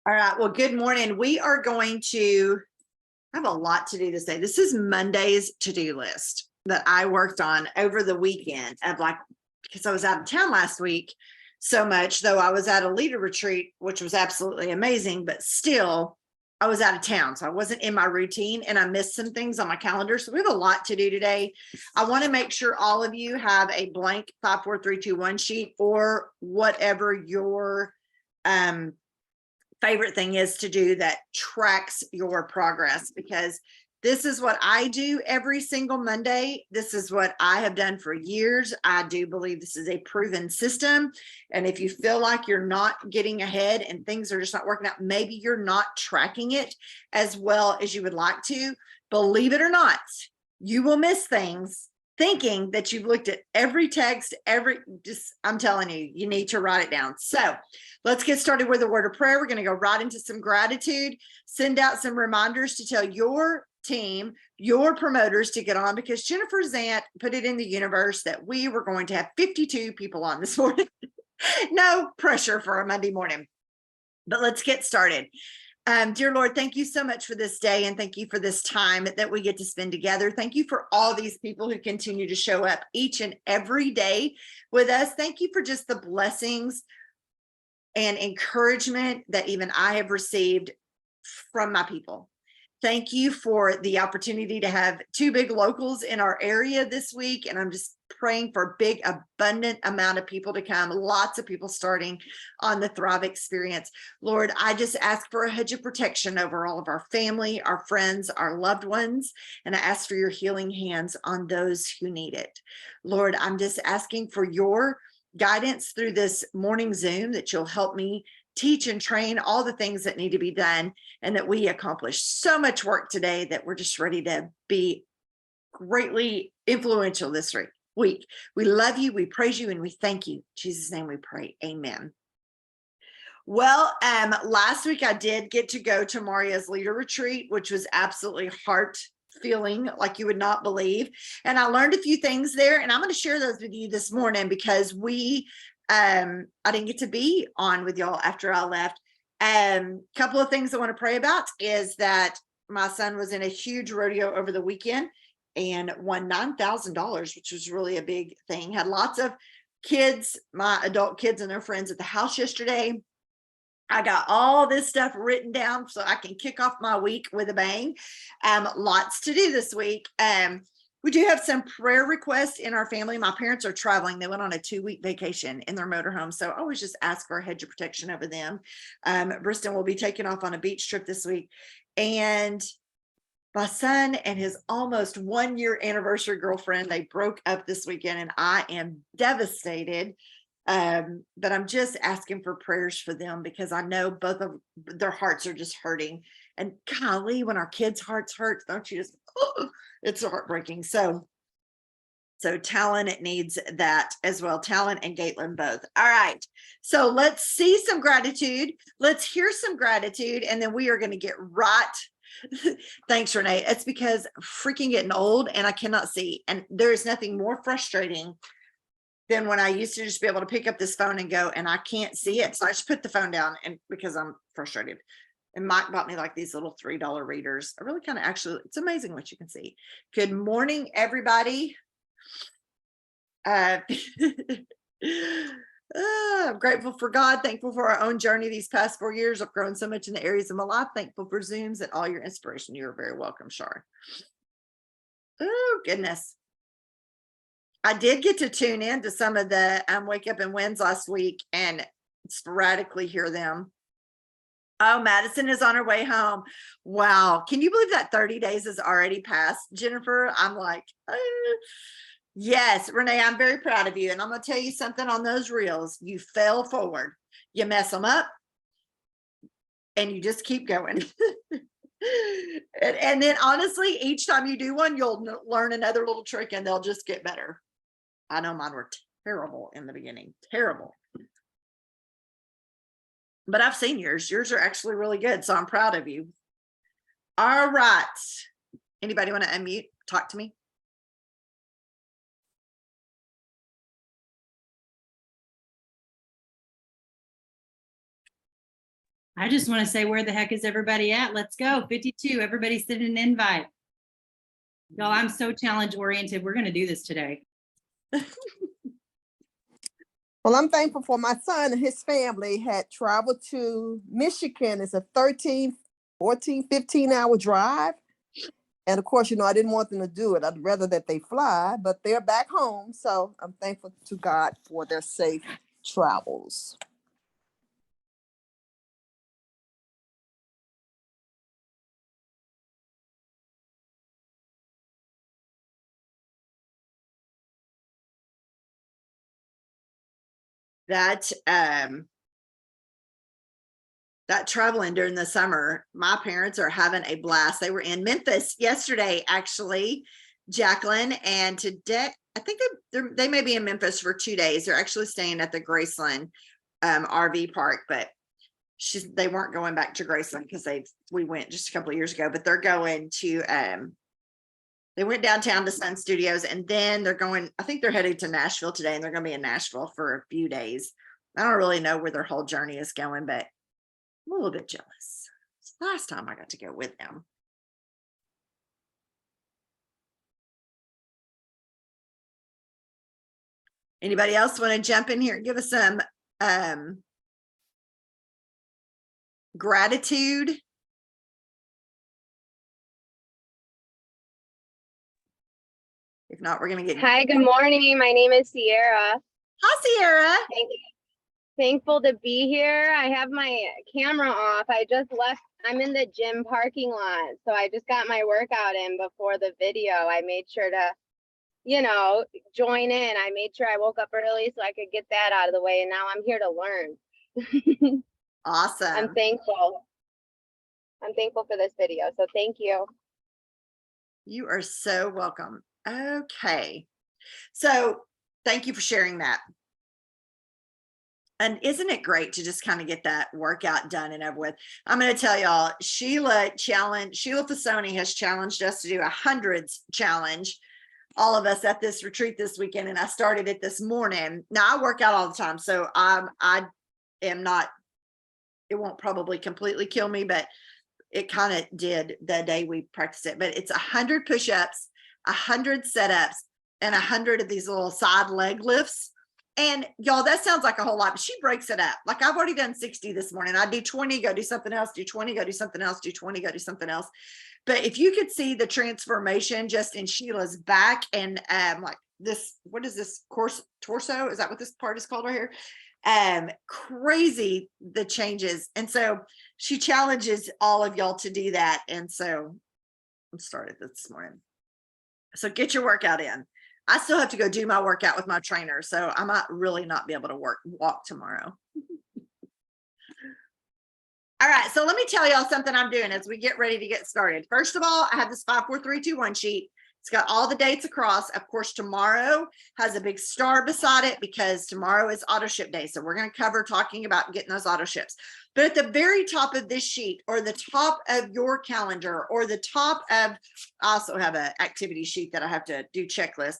All right. Well, good morning. We are going to have a lot to do this day. This is Monday's to-do list that I worked on over the weekend because I was out of town last week so much, though I was at a leader retreat, which was absolutely amazing, but still I was out of town. So I wasn't in my routine and I missed some things on my calendar. So we have a lot to do today. I want to make sure all of you have a blank 5, 4, 3, 2, 1 sheet or whatever your, favorite thing is to do that tracks your progress, because this is what I do every single Monday. This is what I have done for years. I do believe this is a proven system. And if you feel like you're not getting ahead and things are just not working out, maybe you're not tracking it as well as you would like to, believe it or not, you will miss things thinking that you've looked at every text, I'm telling you, you need to write it down. So let's get started with a word of prayer. We're going to go right into some gratitude, send out some reminders to tell your team, your promoters to get on, because Jennifer Zant put it in the universe that we were going to have 52 people on this morning. No pressure for a Monday morning, but let's get started. Dear Lord, thank you so much for this day, and thank you for this time that we get to spend together. Thank you for all these people who continue to show up each and every day with us. Thank you for just the blessings and encouragement that even I have received from my people. Thank you for the opportunity to have 2 big locals in our area this week. And I'm just praying for a big, abundant amount of people to come. Lots of people starting on the Thrive experience. Lord, I just ask for a hedge of protection over all of our family, our friends, our loved ones. And I ask for your healing hands on those who need it. Lord, I'm just asking for your guidance through this morning Zoom, that you'll help me teach and train all the things that need to be done, and that we accomplish so much work today that we're just ready to be greatly influential this week. We love you, we praise you, and we thank you. In Jesus' name we pray, amen. Well, last week I did get to go to Maria's leader retreat, which was absolutely heart feeling like you would not believe. And I learned a few things there, and I'm going to share those with you this morning, because I didn't get to be on with y'all after I left. Couple of things I want to pray about is that my son was in a huge rodeo over the weekend and won $9,000, which was really a big thing. Had lots of kids, my adult kids and their friends at the house yesterday. I got all this stuff written down so I can kick off my week with a bang. Lots to do this week. We do have some prayer requests in our family. My parents are traveling. They went on a 2-week vacation in their motorhome. So I always just ask for a hedge of protection over them. Briston will be taking off on a beach trip this week. And my son and his almost 1-year anniversary girlfriend, they broke up this weekend, and I am devastated. But I'm just asking for prayers for them, because I know both of their hearts are just hurting. And golly, when our kids' hearts hurt, don't you just, it's heartbreaking. So Talon needs that as well. Talon and Caitlin both. All right. So let's see some gratitude. Let's hear some gratitude, and then we are going to get right. Thanks, Renee. It's because I'm freaking getting old and I cannot see. And there is nothing more frustrating than when I used to just be able to pick up this phone and go, and I can't see it. So I just put the phone down, and because I'm frustrated. And Mike bought me like these little $3 readers. I really kind of it's amazing what you can see. Good morning, everybody. I'm grateful for God, thankful for our own journey these past 4 years. I've grown so much in the areas of my life. Thankful for Zooms and all your inspiration. You're very welcome, Shar. Oh, goodness. I did get to tune in to some of the Wake Up and Wins last week and sporadically hear them. Oh, Madison is on her way home. Wow. Can you believe that 30 days has already passed, Jennifer? I'm like, yes, Renee, I'm very proud of you. And I'm going to tell you something on those reels. You fail forward, you mess them up, and you just keep going. And then honestly, each time you do one, you'll learn another little trick and they'll just get better. I know mine were terrible in the beginning, terrible. But I've seen yours. Yours are actually really good. So I'm proud of you. All right. Anybody want to unmute? Talk to me. I just want to say, where the heck is everybody at? Let's go. 52. Everybody send an invite. Y'all, I'm so challenge oriented. We're going to do this today. Well, I'm thankful for my son and his family had traveled to Michigan. It's a 13, 14, 15-hour drive. And of course, I didn't want them to do it. I'd rather that they fly, but they're back home. So I'm thankful to God for their safe travels. That traveling during the summer, my parents are having a blast. They were in Memphis yesterday, actually, Jacqueline, and today I think they may be in Memphis for 2 days. They're actually staying at the Graceland RV park, but they weren't going back to Graceland because we went just a couple of years ago, but they're going to they went downtown to Sun Studios, and then I think they're headed to Nashville today, and they're going to be in Nashville for a few days. I don't really know where their whole journey is going, but I'm a little bit jealous. It's the last time I got to go with them. Anybody else want to jump in here and give us some gratitude? If not, we're going to get. Hi, good morning. My name is Sierra. Hi, Sierra. Thankful to be here. I have my camera off. I just left. I'm in the gym parking lot. So I just got my workout in before the video. I made sure to, join in. I made sure I woke up early so I could get that out of the way. And now I'm here to learn. Awesome. I'm thankful. I'm thankful for this video. So thank you. You are so welcome. Okay. So thank you for sharing that. And isn't it great to just kind of get that workout done and over with? I'm going to tell y'all, Sheila Fasoni has challenged us to do a hundreds challenge, all of us at this retreat this weekend. And I started it this morning. Now I work out all the time. So I am not, it won't probably completely kill me, but it kind of did the day we practiced it. But it's 100 push-ups, 100 setups, and 100 of these little side leg lifts. And y'all, that sounds like a whole lot, but she breaks it up. Like I've already done 60 this morning. I do 20, go do something else, do 20, go do something else, do 20, go do something else. But if you could see the transformation just in Sheila's back and like this, what is this torso? Is that what this part is called right here? Crazy the changes. And so she challenges all of y'all to do that. And so I started this morning. So get your workout in. I still have to go do my workout with my trainer, so I might really not be able to walk tomorrow. All right, so let me tell y'all something I'm doing as we get ready to get started. First of all, I have this 54321 sheet. It's got all the dates across. Of course, tomorrow has a big star beside it because tomorrow is auto ship day. So we're going to cover talking about getting those auto ships. But at the very top of this sheet or the top of your calendar or the top of, I also have an activity sheet that I have to do checklist.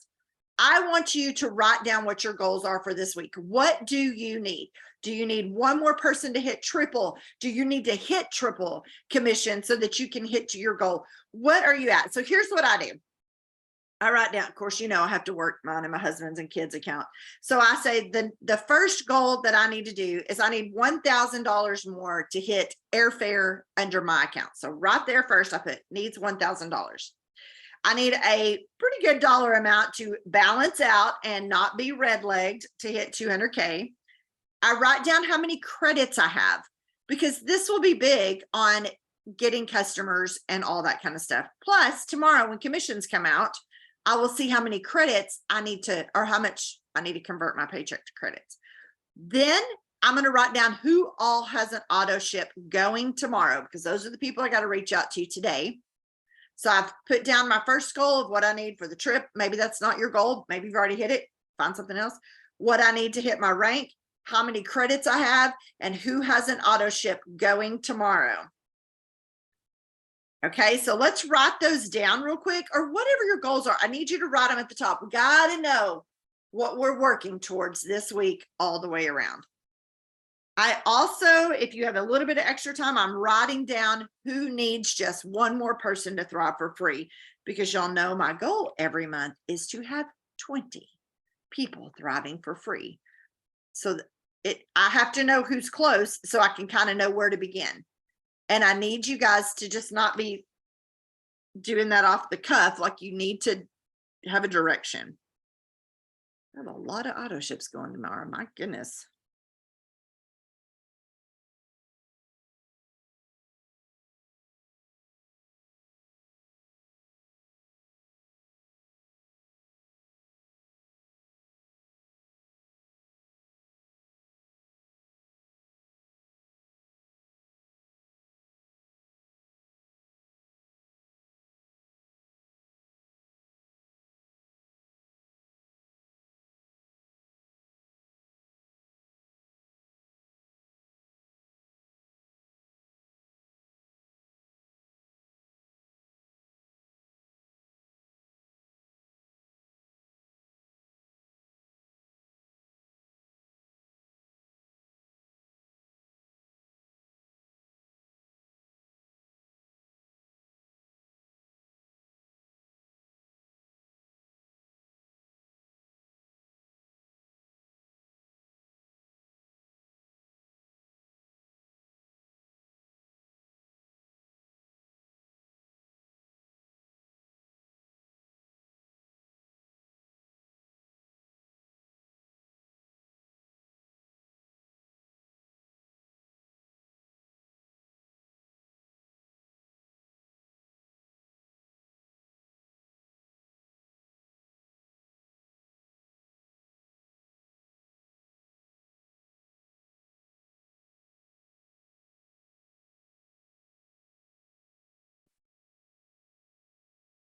I want you to write down what your goals are for this week. What do you need? Do you need one more person to hit triple? Do you need to hit triple commission so that you can hit to your goal? What are you at? So here's what I do. I write down, of course, I have to work mine and my husband's and kids' account. So I say the first goal that I need to do is I need $1,000 more to hit airfare under my account. So right there first, I put needs $1,000. I need a pretty good dollar amount to balance out and not be red-legged to hit 200K. I write down how many credits I have because this will be big on getting customers and all that kind of stuff. Plus, tomorrow when commissions come out, I will see how many credits I need to, or how much I need to convert my paycheck to credits. Then I'm going to write down who all has an auto ship going tomorrow because those are the people I got to reach out to today. So I've put down my first goal of what I need for the trip. Maybe that's not your goal. Maybe you've already hit it. Find something else. What I need to hit my rank, how many credits I have, and who has an auto ship going tomorrow. Okay, so let's write those down real quick, or whatever your goals are. I need you to write them at the top. We got to know what we're working towards this week all the way around. I also, if you have a little bit of extra time, I'm writing down who needs just one more person to thrive for free, because y'all know my goal every month is to have 20 people thriving for free. So I have to know who's close so I can kind of know where to begin. And I need you guys to just not be doing that off the cuff. Like, you need to have a direction. I have a lot of auto ships going tomorrow. My goodness.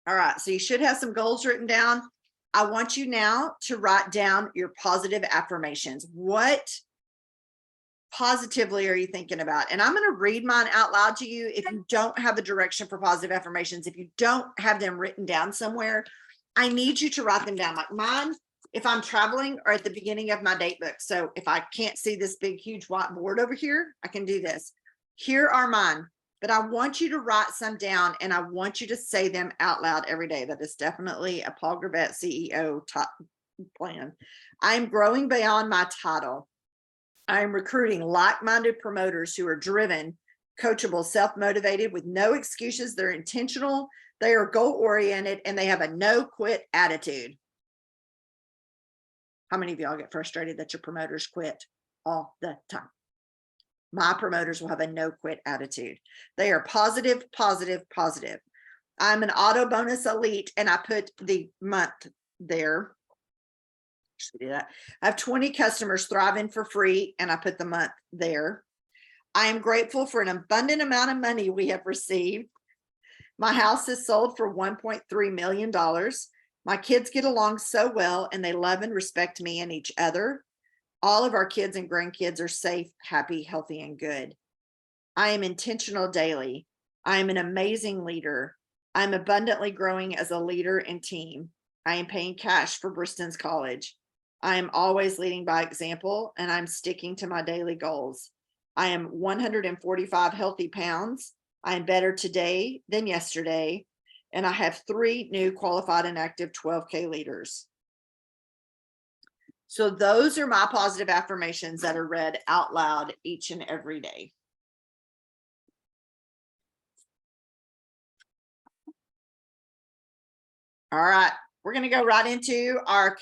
All right, so you should have some goals written down. I want you now to write down your positive affirmations. What positively are you thinking about? And I'm going to read mine out loud to you. If you don't have a direction for positive affirmations, if you don't have them written down somewhere, I need you to write them down. Like mine, if I'm traveling, or at the beginning of my date book. So if I can't see this big, huge whiteboard over here, I can do this. Here are mine. But I want you to write some down, and I want you to say them out loud every day. That is definitely a Paul Gravett CEO top plan. I'm growing beyond my title. I am recruiting like-minded promoters who are driven, coachable, self-motivated, with no excuses. They're intentional, they are goal-oriented, and they have a no-quit attitude. How many of y'all get frustrated that your promoters quit all the time? My promoters will have a no quit attitude. They are positive, positive, positive. I'm an auto bonus elite, and I put the month there. Should do that. I have 20 customers thriving for free, and I put the month there. I am grateful for an abundant amount of money we have received. My house is sold for $1.3 million. My kids get along so well, and they love and respect me and each other. All of our kids and grandkids are safe, happy, healthy, and good. I am intentional daily. I am an amazing leader. I'm abundantly growing as a leader and team. I am paying cash for Bristons College. I am always leading by example, and I'm sticking to my daily goals. I am 145 healthy pounds. I am better today than yesterday, and I have 3 new qualified and active 12K leaders. So those are my positive affirmations that are read out loud each and every day. All right, we're going to go right into our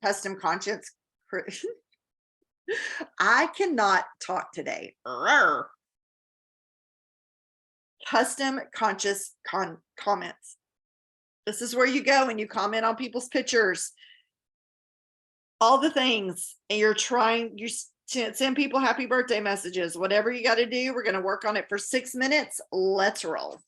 custom conscience. I cannot talk today. Custom conscious comments. This is where you go and you comment on people's pictures, all the things, and you send people happy birthday messages, whatever you got to do. We're going to work on it for 6 minutes. Let's roll.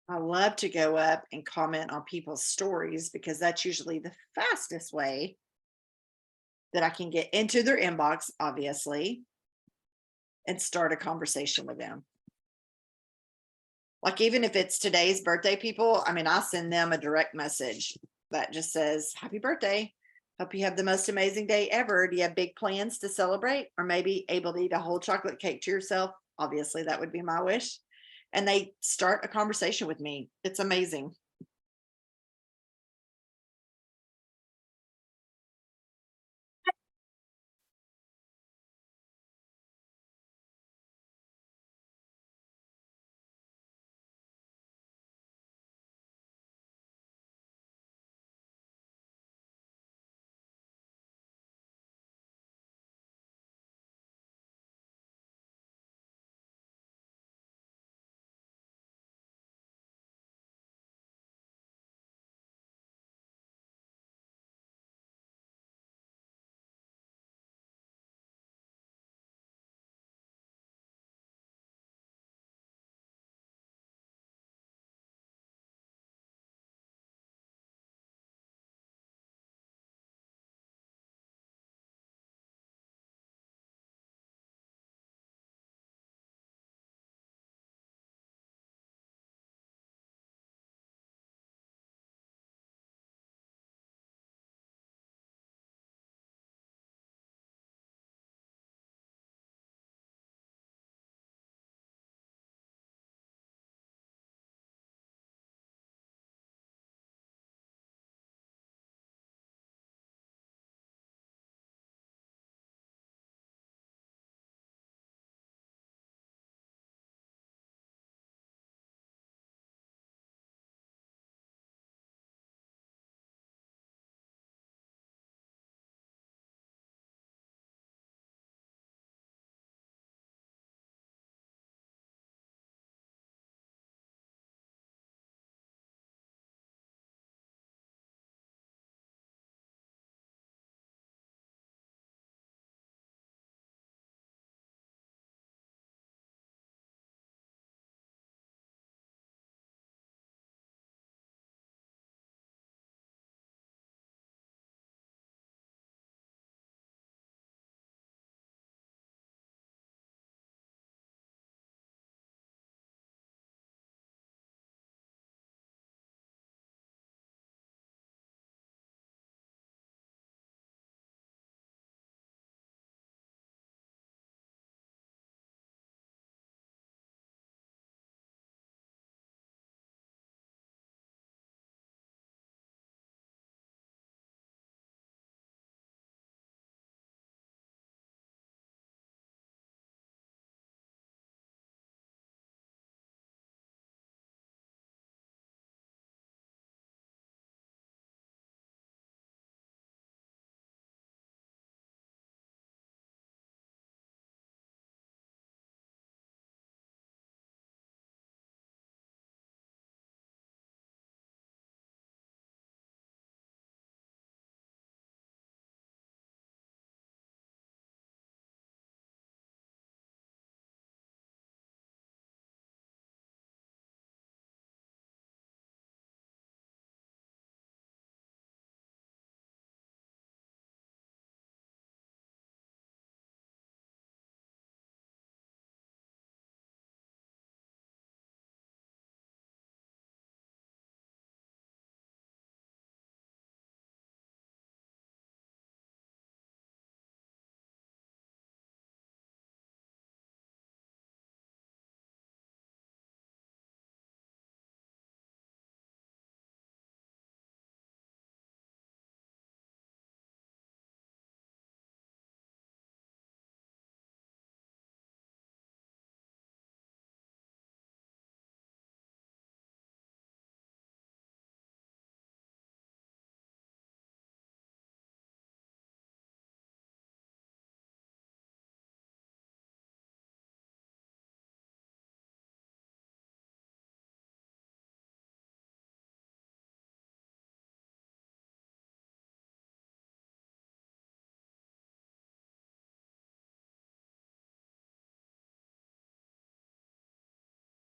I love to go up and comment on people's stories because that's usually the fastest way that I can get into their inbox, obviously, and start a conversation with them. Like, even if it's today's birthday people, I mean, I send them a direct message that just says, happy birthday. Hope you have the most amazing day ever. Do you have big plans to celebrate, or maybe able to eat a whole chocolate cake to yourself? Obviously, that would be my wish. And they start a conversation with me. It's amazing.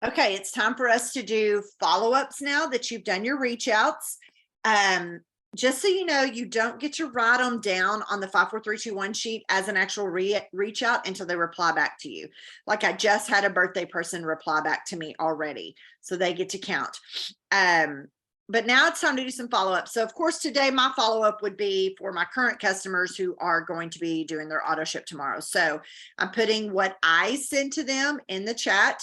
Okay, it's time for us to do follow-ups now that you've done your reach outs. Just so you know, you don't get to write them down on the 54321 sheet as an actual reach out until they reply back to you. Like I just had a birthday person reply back to me already, so they get to count. But now it's time to do some follow-up. So of course, today my follow-up would be for my current customers who are going to be doing their auto ship tomorrow. So I'm putting what I send to them in the chat.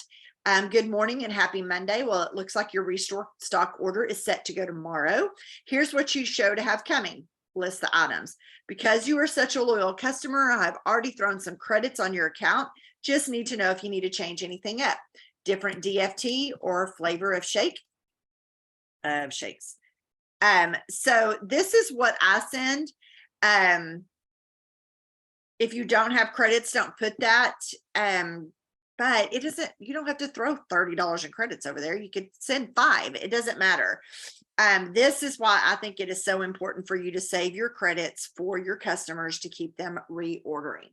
Good morning and happy Monday. Well, it looks like your restock order is set to go tomorrow. Here's what you show to have coming. List the items. Because you are such a loyal customer, I've already thrown some credits on your account. Just need to know if you need to change anything up. Different DFT or flavor of shakes. So this is what I send. If you don't have credits, don't put that. But it doesn't, you don't have to throw $30 in credits over there. You could send 5, it doesn't matter. This is why I think it is so important for you to save your credits for your customers to keep them reordering.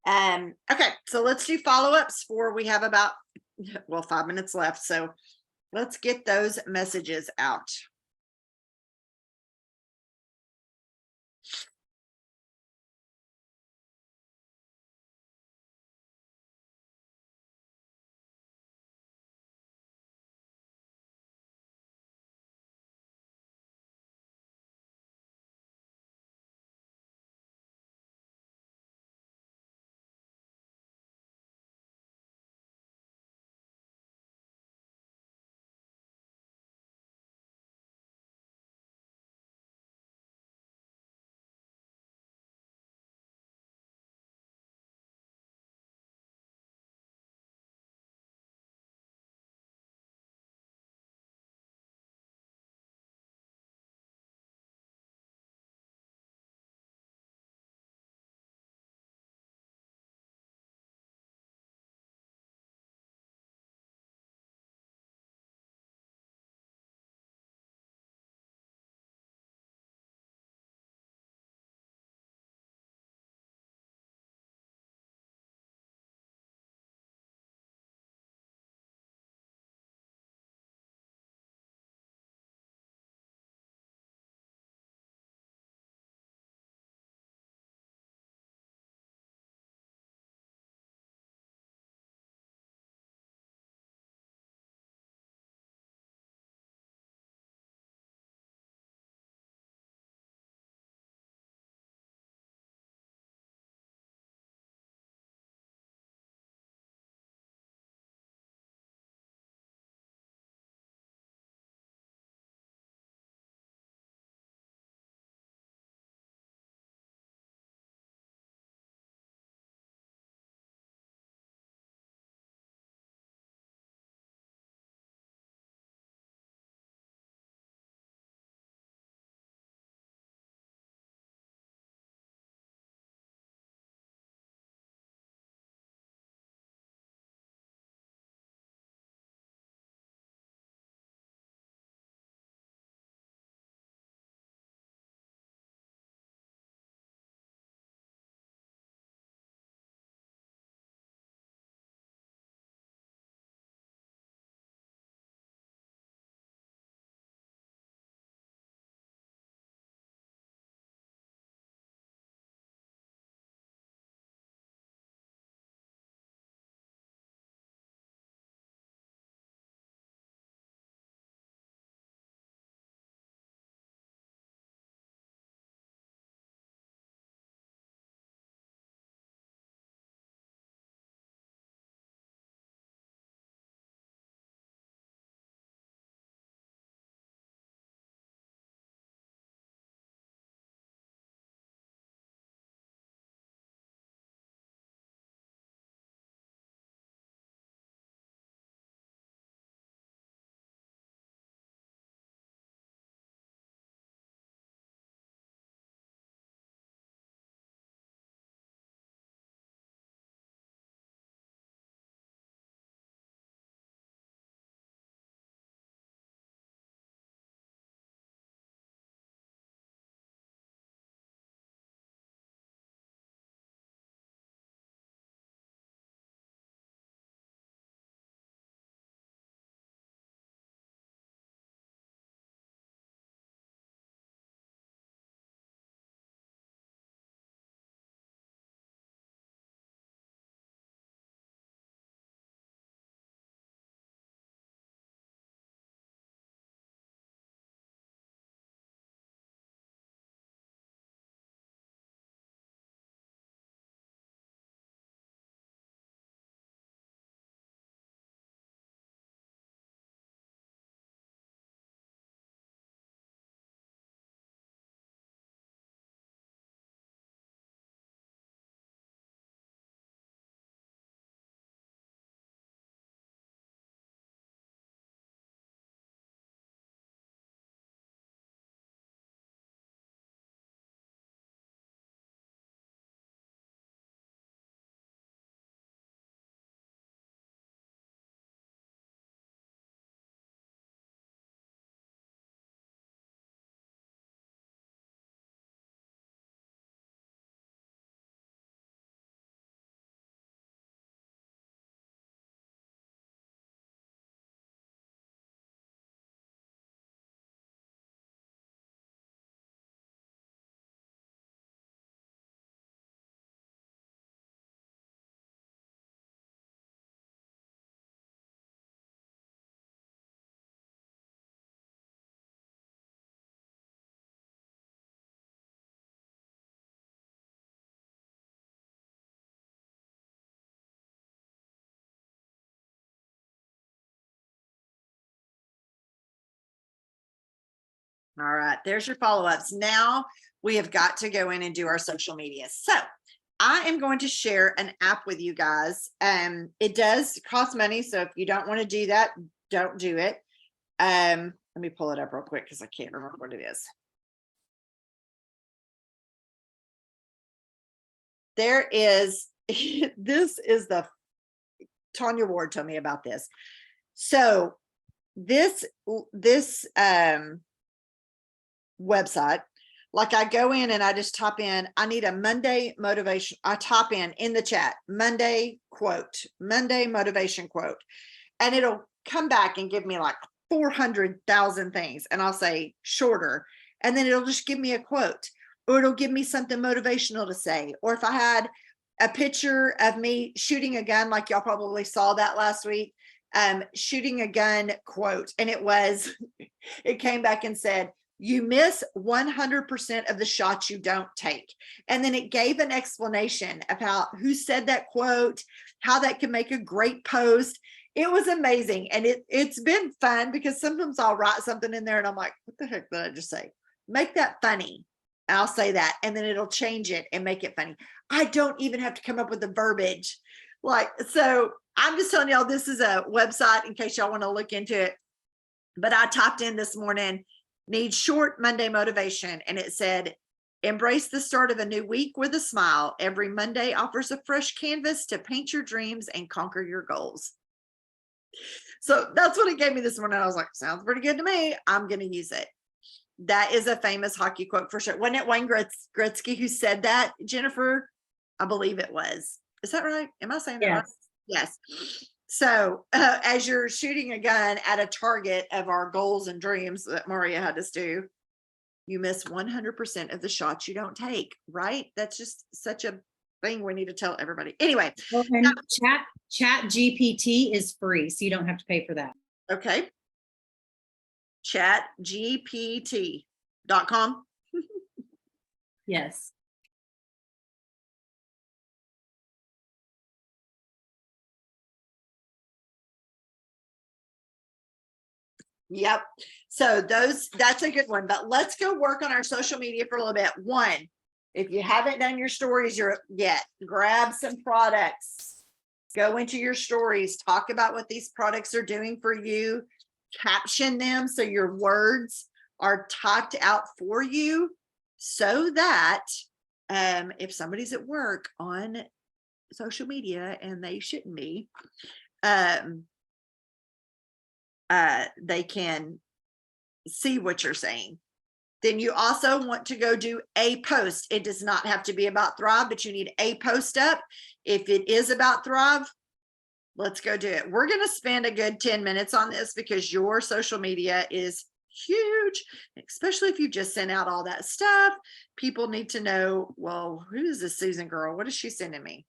Okay, so let's do follow-ups for, we have about, well, 5 minutes left. So let's get those messages out. All right, there's your follow-ups. Now we have got to go in and do our social media. So I am going to share an app with you guys. It does cost money. So if you don't want to do that, don't do it. Let me pull it up real quick because I can't remember what it is. There is, this is the, Tanya Ward told me about this. So this website, like I go in and I just type in, I need a Monday motivation. I type in the chat, Monday quote, Monday motivation quote, and it'll come back and give me like 400,000 things. And I'll say shorter, and then it'll just give me a quote, or it'll give me something motivational to say. Or if I had a picture of me shooting a gun, like y'all probably saw that last week, shooting a gun quote. And it came back and said, you miss 100% of the shots you don't take. And then it gave an explanation about who said that quote, how that can make a great post. It was amazing. And it's been fun because sometimes I'll write something in there and I'm like, what the heck did I just say? Make that funny. I'll say that, and then it'll change it and make it funny. I don't even have to come up with the verbiage. So I'm just telling y'all, this is a website in case y'all want to look into it. But I typed in this morning, need short Monday motivation. And it said, embrace the start of a new week with a smile. Every Monday offers a fresh canvas to paint your dreams and conquer your goals. So that's what it gave me this morning. I was like, sounds pretty good to me. I'm going to use it. That is a famous hockey quote for sure. Wasn't it Wayne Gretzky who said that, Jennifer? I believe it was. Is that right? Am I saying that right? Yes. So as you're shooting a gun at a target of our goals and dreams that Maria had us do, you miss 100% of the shots you don't take, right? That's just such a thing we need to tell everybody. Anyway. Well, and chat GPT is free, so you don't have to pay for that. Okay. ChatGPT.com. Yes. Yep. So that's a good one, but let's go work on our social media for a little bit. One, if you haven't done your stories yet, grab some products, go into your stories, talk about what these products are doing for you, caption them so your words are typed out for you, so that if somebody's at work on social media and they shouldn't be, they can see what you're saying. Then you also want to go do a post. It does not have to be about Thrive, but you need a post up. If it is about Thrive, let's go do it. We're going to spend a good 10 minutes on this because your social media is huge, especially if you just sent out all that stuff. People need to know, well, who is this Susan girl? What is she sending me?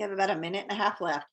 We have about a minute and a half left.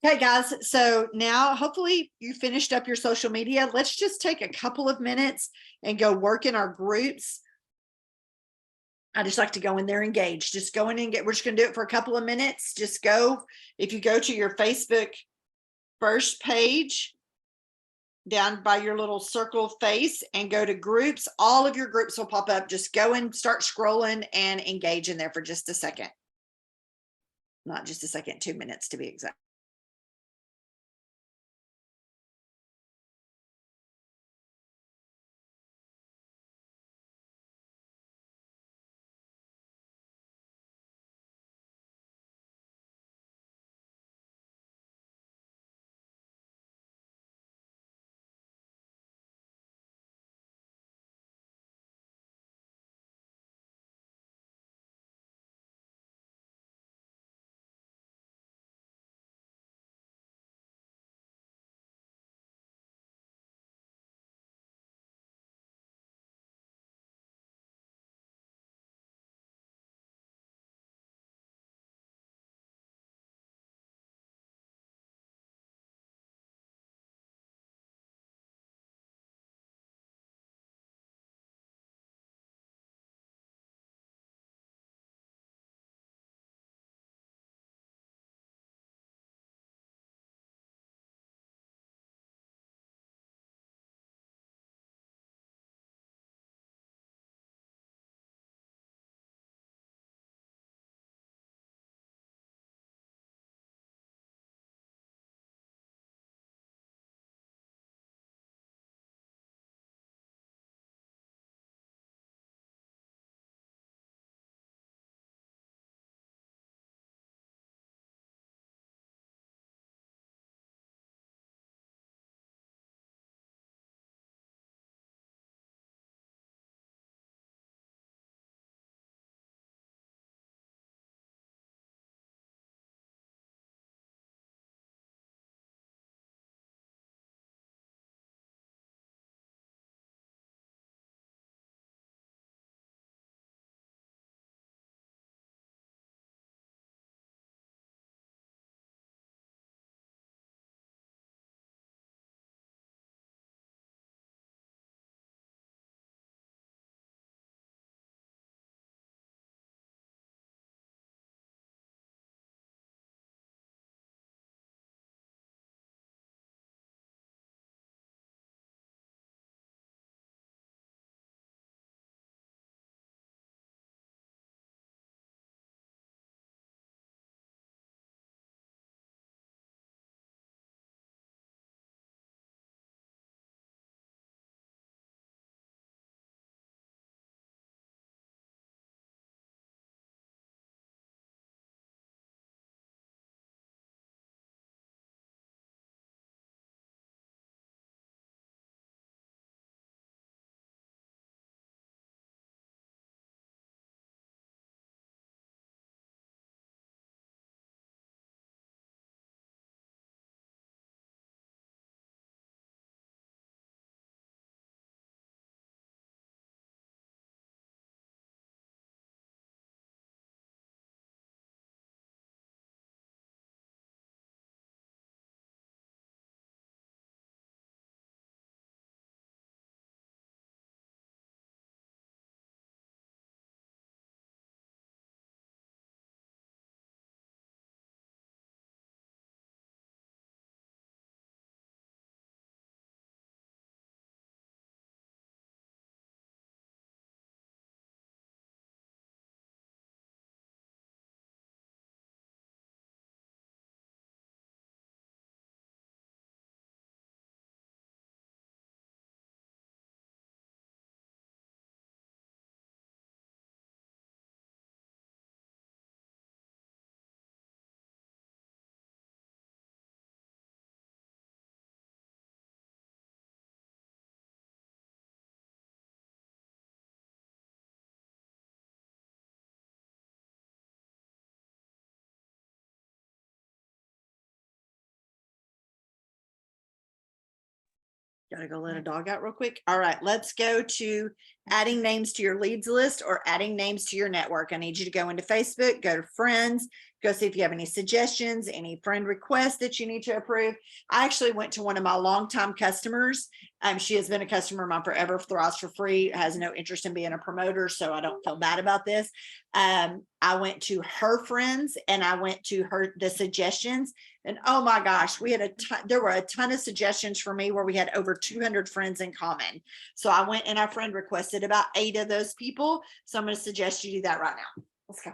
Okay, guys, so now hopefully you finished up your social media. Let's just take a couple of minutes and go work in our groups. I just like to go in there, engage, just go in and we're just gonna do it for a couple of minutes. Just go, if you go to your Facebook first page, down by your little circle face and go to groups, all of your groups will pop up. Just go and start scrolling and engage in there for just a second. Not just a second, 2 minutes to be exact. Gotta go let a dog out real quick. All right, let's go to adding names to your leads list or adding names to your network. I need you to go into Facebook, go to friends, go see if you have any suggestions, any friend requests that you need to approve. I actually went to one of my longtime customers. She has been a customer of mine forever, thrives for free, has no interest in being a promoter, so I don't feel bad about this. I went to her friends and I went to the suggestions, and oh my gosh, we had there were a ton of suggestions for me where we had over 200 friends in common. So I went and our friend requested about 8 of those people. So I'm going to suggest you do that right now. Let's go.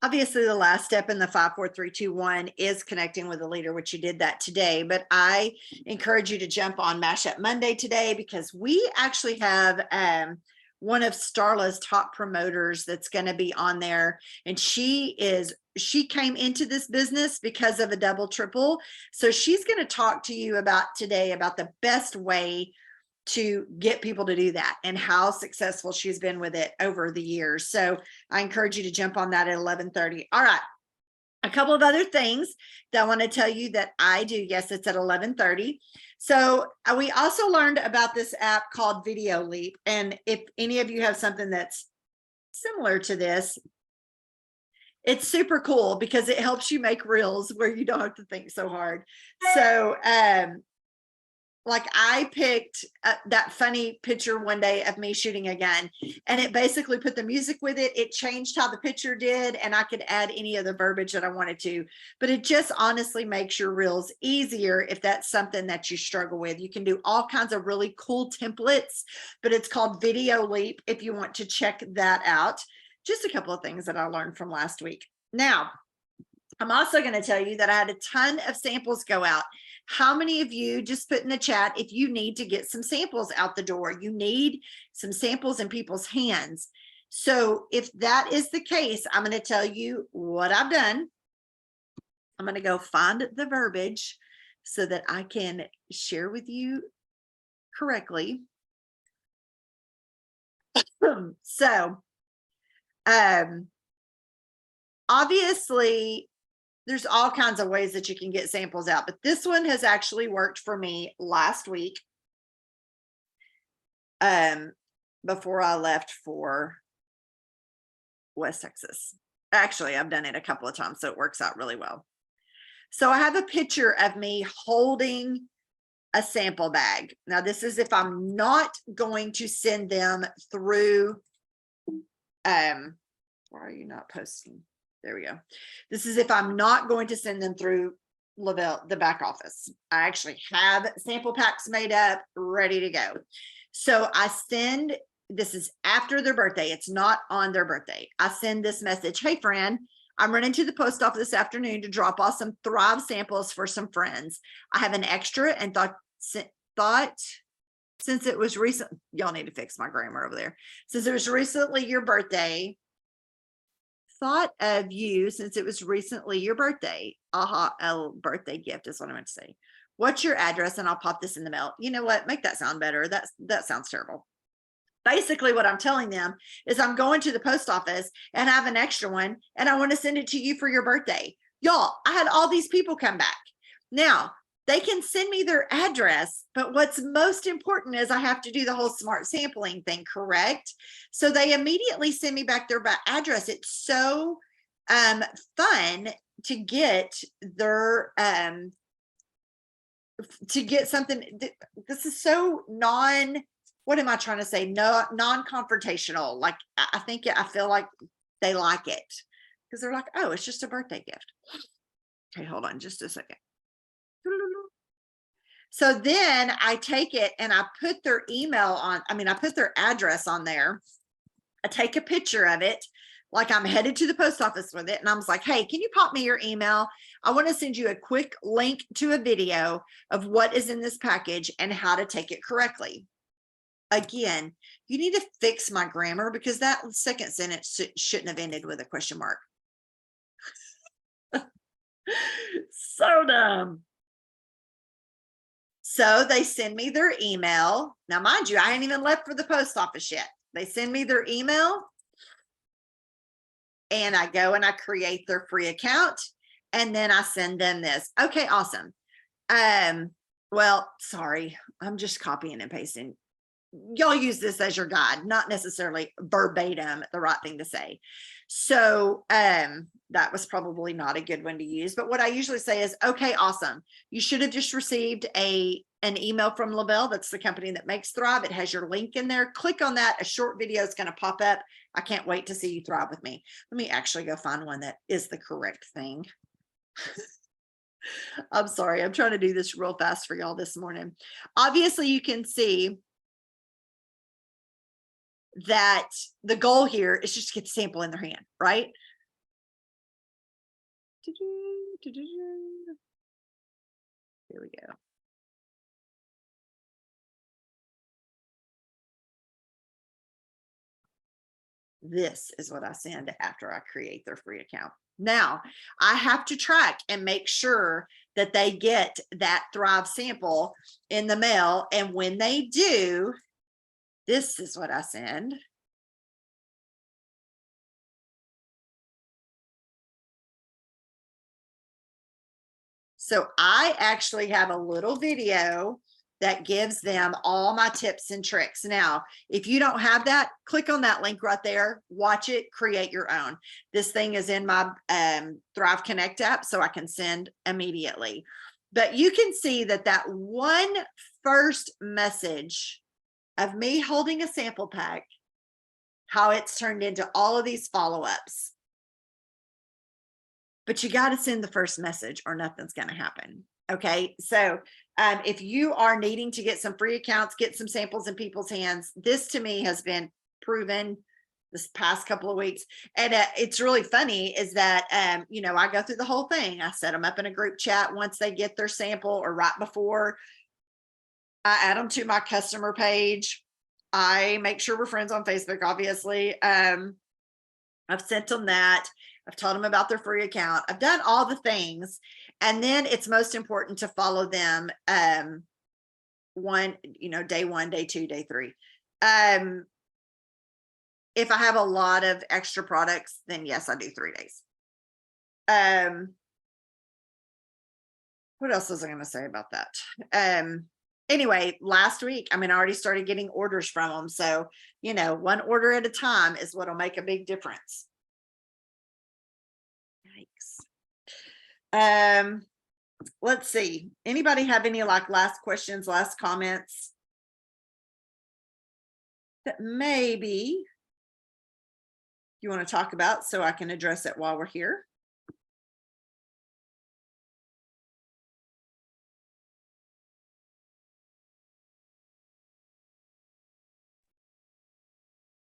Obviously, the last step in the 5, 4, 3, 2, 1 is connecting with a leader, which you did that today. But I encourage you to jump on Mashup Monday today because we actually have one of Starla's top promoters that's going to be on there. And she came into this business because of a double triple. So she's going to talk to you about today about the best way to get people to do that and how successful she's been with it over the years. So I encourage you to jump on that at 11:30. All right. A couple of other things that I want to tell you that I do. Yes, it's at 11:30. So we also learned about this app called Video Leap. And if any of you have something that's similar to this, it's super cool because it helps you make reels where you don't have to think so hard. So, like I picked that funny picture one day of me shooting a gun, and it basically put the music with it. It changed how the picture did, and I could add any of the verbiage that I wanted to, but it just honestly makes your reels easier if that's something that you struggle with. You can do all kinds of really cool templates, but it's called Video Leap if you want to check that out. Just a couple of things that I learned from last week. Now, I'm also going to tell you that I had a ton of samples go out. How many of you, just put in the chat if you need to get some samples out the door? You need some samples in people's hands. So if that is the case, I'm going to tell you what I've done. I'm going to go find the verbiage so that I can share with you correctly. So, obviously, there's all kinds of ways that you can get samples out, but this one has actually worked for me last week. Before I left for West Texas. Actually, I've done it a couple of times, so it works out really well. So I have a picture of me holding a sample bag. Now, this is if I'm not going to send them through, why are you not posting? There we go. This is if I'm not going to send them through Lavelle, the back office. I actually have sample packs made up, ready to go. So I send, this is after their birthday. It's not on their birthday. I send this message. Hey, friend, I'm running to the post office this afternoon to drop off some Thrive samples for some friends. I have an extra and thought since it was recent, y'all need to fix my grammar over there. Since it was recently your birthday, thought of you since it was recently your birthday. A birthday gift is what I meant to say. What's your address? And I'll pop this in the mail. You know what? Make that sound better. That sounds terrible. Basically, what I'm telling them is I'm going to the post office and I have an extra one and I want to send it to you for your birthday. Y'all, I had all these people come back. Now, they can send me their address, but what's most important is I have to do the whole smart sampling thing, correct? So they immediately send me back their address. It's so fun to get their to get something. This is so what am I trying to say? No, non-confrontational. Like I feel like they like it because they're like, oh, it's just a birthday gift. Okay, hold on just a second. So then I take it and I put their email on, I put their address on there. I take a picture of it, like I'm headed to the post office with it. And I was like, hey, can you pop me your email? I want to send you a quick link to a video of what is in this package and how to take it correctly. Again, you need to fix my grammar because that second sentence shouldn't have ended with a question mark. So dumb. So they send me their email. Now, mind you, I ain't even left for the post office yet. They send me their email and I go and I create their free account and then I send them this. Okay, awesome. Well, sorry, I'm just copying and pasting. Y'all use this as your guide, not necessarily verbatim the right thing to say. So that was probably not a good one to use, but what I usually say is, okay, awesome. You should have just received an email from Lavelle. That's the company that makes Thrive. It has your link in there. Click on that. A short video is going to pop up. I can't wait to see you thrive with me. Let me actually go find one that is the correct thing. I'm sorry. I'm trying to do this real fast for y'all this morning. Obviously, you can see that the goal here is just to get the sample in their hand, right? Here we go. This is what I send after I create their free account. Now, I have to track and make sure that they get that Thrive sample in the mail. And when they do, this is what I send. So I actually have a little video that gives them all my tips and tricks. Now, if you don't have that, click on that link right there, watch it, create your own. This thing is in my Thrive Connect app, so I can send immediately. But you can see that that one first message of me holding a sample pack, how it's turned into all of these follow-ups. But you got to send the first message or nothing's going to happen. Okay. So if you are needing to get some free accounts, get some samples in people's hands, this to me has been proven this past couple of weeks. And it's really funny is that, you know, I go through the whole thing. I set them up in a group chat once they get their sample or right before I add them to my customer page. I make sure we're friends on Facebook, obviously. I've sent them that. I've told them about their free account. I've done all the things. And then it's most important to follow them one, you know, day 1, day 2, day 3. If I have a lot of extra products, then yes, I do 3 days. What else was I going to say about that? Anyway, last week, I mean, I already started getting orders from them. So, you know, one order at a time is what'll make a big difference. Yikes. Let's see. Anybody have any like last questions, last comments that maybe you want to talk about so I can address it while we're here?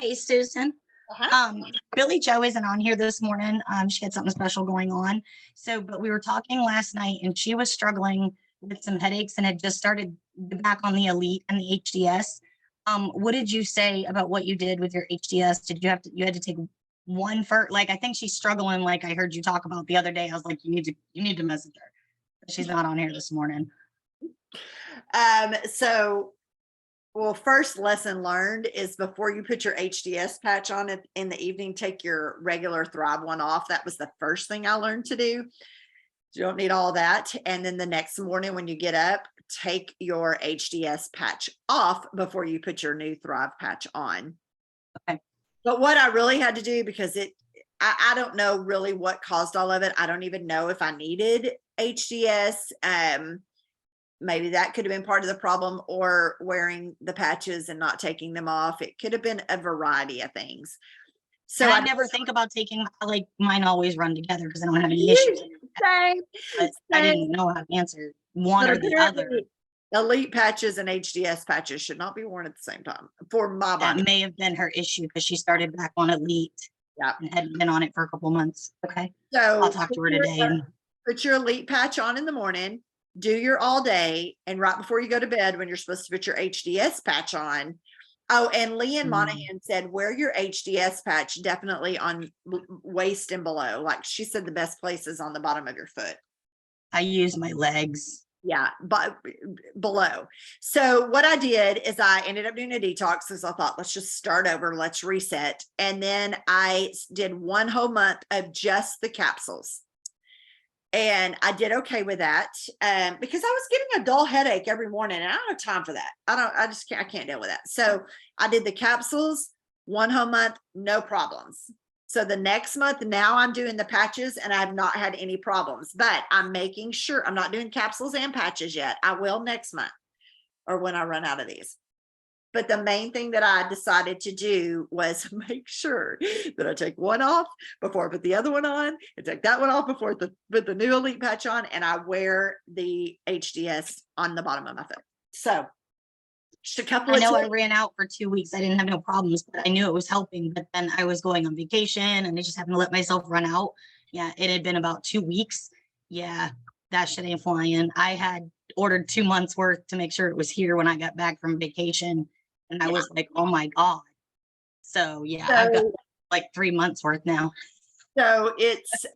Hey, Susan. Billy Joe isn't on here this morning. She had something special going on. So, but we were talking last night and she was struggling with some headaches and had just started back on the Elite and the HDS. What did you say about what you did with your HDS? Did you have to, you had to take one for, like, I think she's struggling. Like I heard you talk about the other day. I was like, you need to message her. She's not on here this morning. Well, first lesson learned is before you put your HDS patch on it in the evening, take your regular Thrive one off. That was the first thing I learned to do. You don't need all that. And then the next morning when you get up, take your HDS patch off before you put your new Thrive patch on. Okay. But what I really had to do, because I don't know really what caused all of it. I don't even know if I needed HDS. Maybe that could have been part of the problem, or wearing the patches and not taking them off. It could have been a variety of things. So I never think about taking, like, mine always run together because I don't have any issues. But I didn't know how to answer one or the other. Elite patches and HDS patches should not be worn at the same time for my body. That may have been her issue because she started back on Elite. Yeah. And hadn't been on it for a couple months. Okay. So I'll talk to her today. And put your Elite patch on in the morning, do your all day, and right before you go to bed when you're supposed to put your HDS patch on. Oh, and Leanne Monahan said, wear your HDS patch definitely on waist and below. Like she said, the best place is on the bottom of your foot. I use my legs. Yeah, but below. So what I did is I ended up doing a detox because I thought, let's just start over, let's reset. And then I did 1 whole month of just the capsules. And I did okay with that because I was getting a dull headache every morning and I don't have time for that. I can't deal with that. So I did the capsules 1 whole month, no problems. So the next month, now I'm doing the patches and I've not had any problems, but I'm making sure I'm not doing capsules and patches yet. I will next month or when I run out of these. But the main thing that I decided to do was make sure that I take one off before I put the other one on, and take that one off before I put the new Elite patch on, and I wear the HDS on the bottom of my foot. So just a couple I of know I tips. ran out for 2 weeks. I didn't have no problems, but I knew it was helping. But then I was going on vacation and I just happened to let myself run out. Yeah, it had been about 2 weeks. Yeah, that shit ain't flying. I had ordered 2 months worth to make sure it was here when I got back from vacation. And I was like, oh my God. So yeah, I've got like 3 months worth now. So it's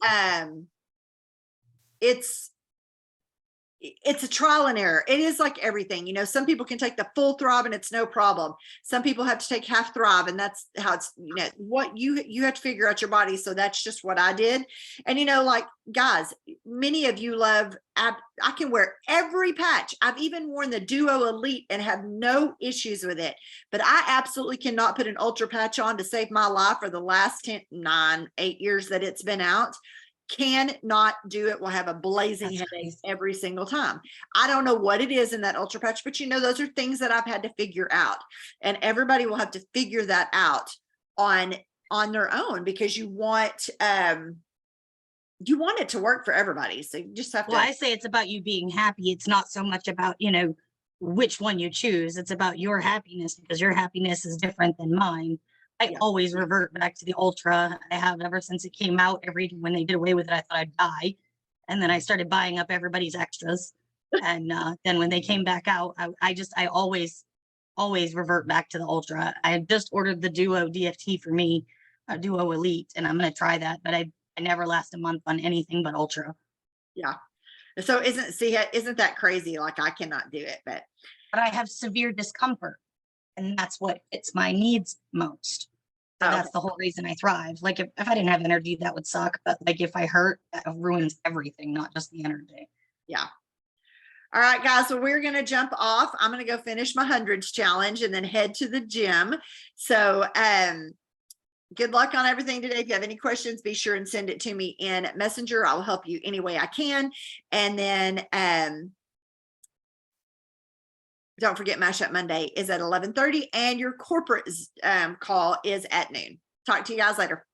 a trial and error. It is like everything, you know, some people can take the full Thrive and it's no problem. Some people have to take half Thrive, and that's how it's, you know, what you have to figure out your body. So that's just what I did. And, you know, like, guys, many of you love, I can wear every patch. I've even worn the Duo Elite and have no issues with it, but I absolutely cannot put an Ultra patch on to save my life for the last 8 years that it's been out. Cannot do it. Will have a blazing That's headache crazy. every single time. I don't know what it is in that Ultra patch, but you know, those are things that I've had to figure out, and everybody will have to figure that out on their own, because you want it to work for everybody. So you just have Well, I to, say it's about you being happy. It's not so much about, you know, which one you choose. It's about your happiness, because your happiness is different than mine. I Yeah. always revert back to the Ultra. I have ever since it came out. When they did away with it, I thought I'd die. And then I started buying up everybody's extras. And then when they came back out, I always revert back to the Ultra. I had just ordered the Duo DFT for me, a Duo Elite, and I'm going to try that. But I never last a month on anything but Ultra. yeah. So isn't that crazy? Like, I cannot do it, but But I have severe discomfort, and that's what fits my needs most. So Oh, that's the whole reason I thrive. Like if I didn't have energy, that would suck. But like if I hurt, that ruins everything, not just the energy. yeah. All right, guys. So we're going to jump off. I'm going to go finish my hundreds challenge and then head to the gym. So, good luck on everything today. If you have any questions, be sure and send it to me in Messenger. I'll help you any way I can. And then, don't forget, Mashup Monday is at 11:30, and your corporate call is at noon. Talk to you guys later.